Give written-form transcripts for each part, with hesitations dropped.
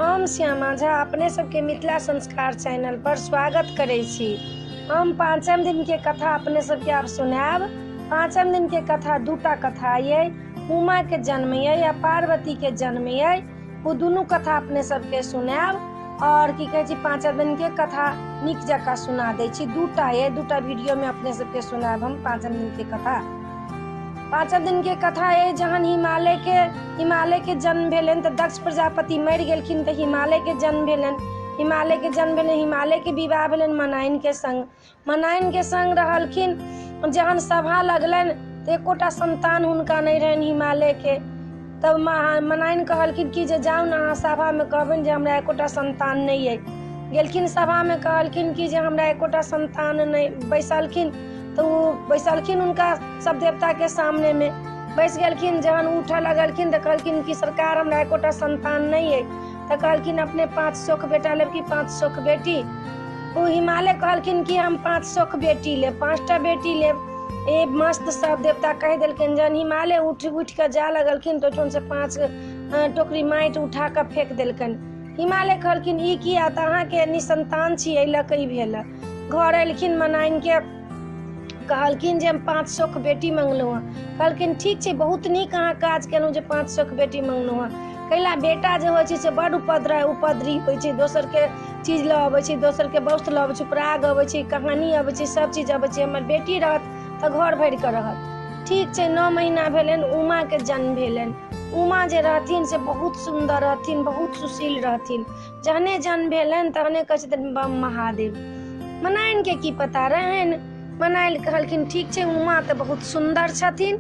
हम श्यामा झा अपने सबके मिथिला संस्कार चैनल पर स्वागत करै छी। हम पाँचम दिन के कथा अपने सबके आप सुनाब। पाँचम दिन के कथा दूटा कथा ये, उमा के जन्म ये या पार्वती के जन्म ये, वो दोनों कथा अपने सबके सुनाब। और की कहे छी पाँचम दिन के कथा निक जका सुना दै छी। दूटा ये, दूटा वीडियो में अपने सबके सुनाब हम पाँचम दिन के कथा। पाँचम दिन के कथा है जहन हिमालय के जन्म भेलन तो दक्ष प्रजापति मर गेलखिन तो हिमालय के जन्म भेलन। हिमालय के विवाह भेलन मनाइन के संग रहलखिन। जहन सभा लगलन तो एकोटा संतान हुनका नहीं रहन हिमालय के। तब मनाइन कहलखिन कि जे जाउ ना अहाँ सभा में कहबन जे हमरा एकोटा संतान नहीं है। गेलखिन सभा में कहलखिन कि जे हमरा एकोटा संतान नहीं। बैसलखिन तो वो बैसलखिन उनका सब देवता के सामने में बैस गेलखिन। जहन उठा लगलखिन तो कहलखिन कि सरकार हमरा एकोटा संतान नहीं है। तो कहलखिन अपने 5 शोक बेटा लेब कि 5 शोक बेटी। वो हिमालय कहलखिन कि हम 5 शोक बेटी लेब, 5टा बेटी लेब। ए मस्त सब देवता कह दिलखिन। जहन हिमालय उठ के जा लगलखिन तो से 5 टोकरी माटि उठा के फेंक दिलखिन। हिमालय कहलखिन ई किया त अहाँ के निसंतान छी, एहि लऽ कऽ भेल। घर एलखिन मनाइन के कहलखिन जे हम 5 शोक बेटी मंगलहुँ हँ। कहलखिन ठीक छै, बहुत नीक अहाँ काज केलहुँ जे 5 शोक बेटी मंगलहुँ हँ। कैला बेटा जे होइ छै से बड़ उपद्री होइ छै, दोसर के चीज लऽ अबै छै, दोसर के वस्त्र लऽ अबै छै, पराग अबै छै, कहानी अबै छै, सब चीज अबै छै। हमर बेटी रहत तऽ घर भरि कऽ रहत। ठीक छै, 9 महीना भेलन उमा के जन्म भेलन। उमा जे रहथिन से बहुत सुंदर रहथिन, बहुत सुशील रहथिन। जहने जन्म भेलन तहने कहै छथिन बम महादेव। मनाइन के की पता रहन। मनाइल कहलखिन ठीक छै, उमा तऽ बहुत सुंदर छथिन।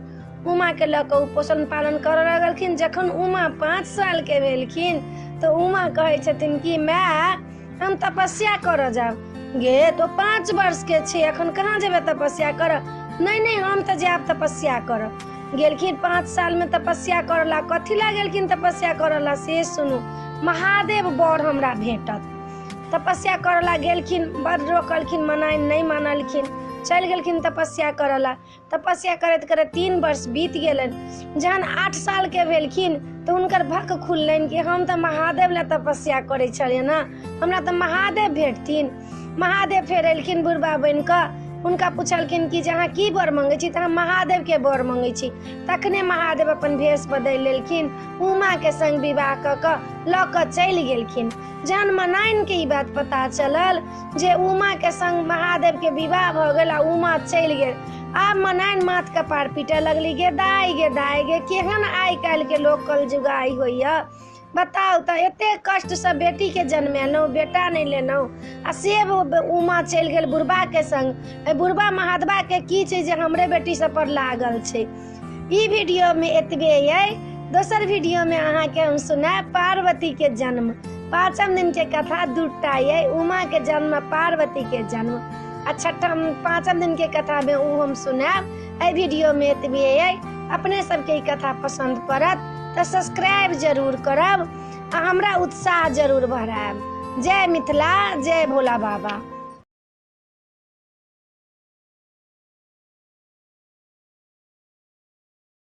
उमा के लऽ कऽ पोषण पालन करऽ लगलखिन। जखन उमा 5 साल के भेलखिन तो उमा कहै छथिन कि माय हम तपस्या करऽ जाब। गे तो 5 वर्ष के छै, अखन कहाँ जेबे तपस्या करऽ? नहीं हम तऽ जायब तपस्या करऽ। गेलखिन 5 साल में तपस्या करऽ ला। कथी ला गेलखिन तपस्या करऽ ला से सुनू। महादेव बर हमरा भेटत। तपस्या करऽ ला गेलखिन, बड़ रोकलखिन, मनाइन नहीं मानलखिन, चल गेलखिन तपस्या करऽ ला। तपस्या करैत करैत 3 वर्ष बीत गेलन। जहन 8 साल के भेलखिन तो हुनकर भक खुललनि कि हम तऽ महादेव ला तपस्या करै छलियै ना, हमरा तऽ महादेव भेटथिन। महादेव फेर एलखिन बुढ़बा बनि कऽ। हुनका पूछलखिन कि जे अहाँ की बर मंगै छी? तऽ हम महादेव के बर मंगै छी। तखने महादेव अपन भेष बदलि लेलखिन, उमा के संग विवाह कऽ लऽ कऽ चलि गेलखिन। जहन मनाइन के ई बात पता चलल जे उमा के संग महादेव के विवाह भ गेल आ उमा चलि गेल, आब मनाइन माथ के पार पीटे लगली। गे दाई गे केहन आइ काल्हि के लोक कलजुगाई होइया। बताउ तऽ एते कष्ट से बेटी के जन्मेलहुँ, बेटा नहीं लेलहुँ आ से उमा चलि गेल बुढ़बा के संग। बुढ़बा महादेवा के की छै जे हमरे बेटी सब पर लागल छै। ई वीडियो में एतबे ये। दोसर वीडियो में अहाँ के हम सुनाब पार्वती के जन्म। 5म दिन के कथा दूटा ये, उमा के जन्म, पार्वती के जन्म। आ 5म दिन के कथा में उ हम सुनाब। ए वीडियो में एतबे ये। अपने सबके ई कथा पसंद पड़त तो सब्सक्राइब जरूर करब आ हमरा उत्साह जरूर बढ़ाएब। जय मिथिला, जय भोला बाबा।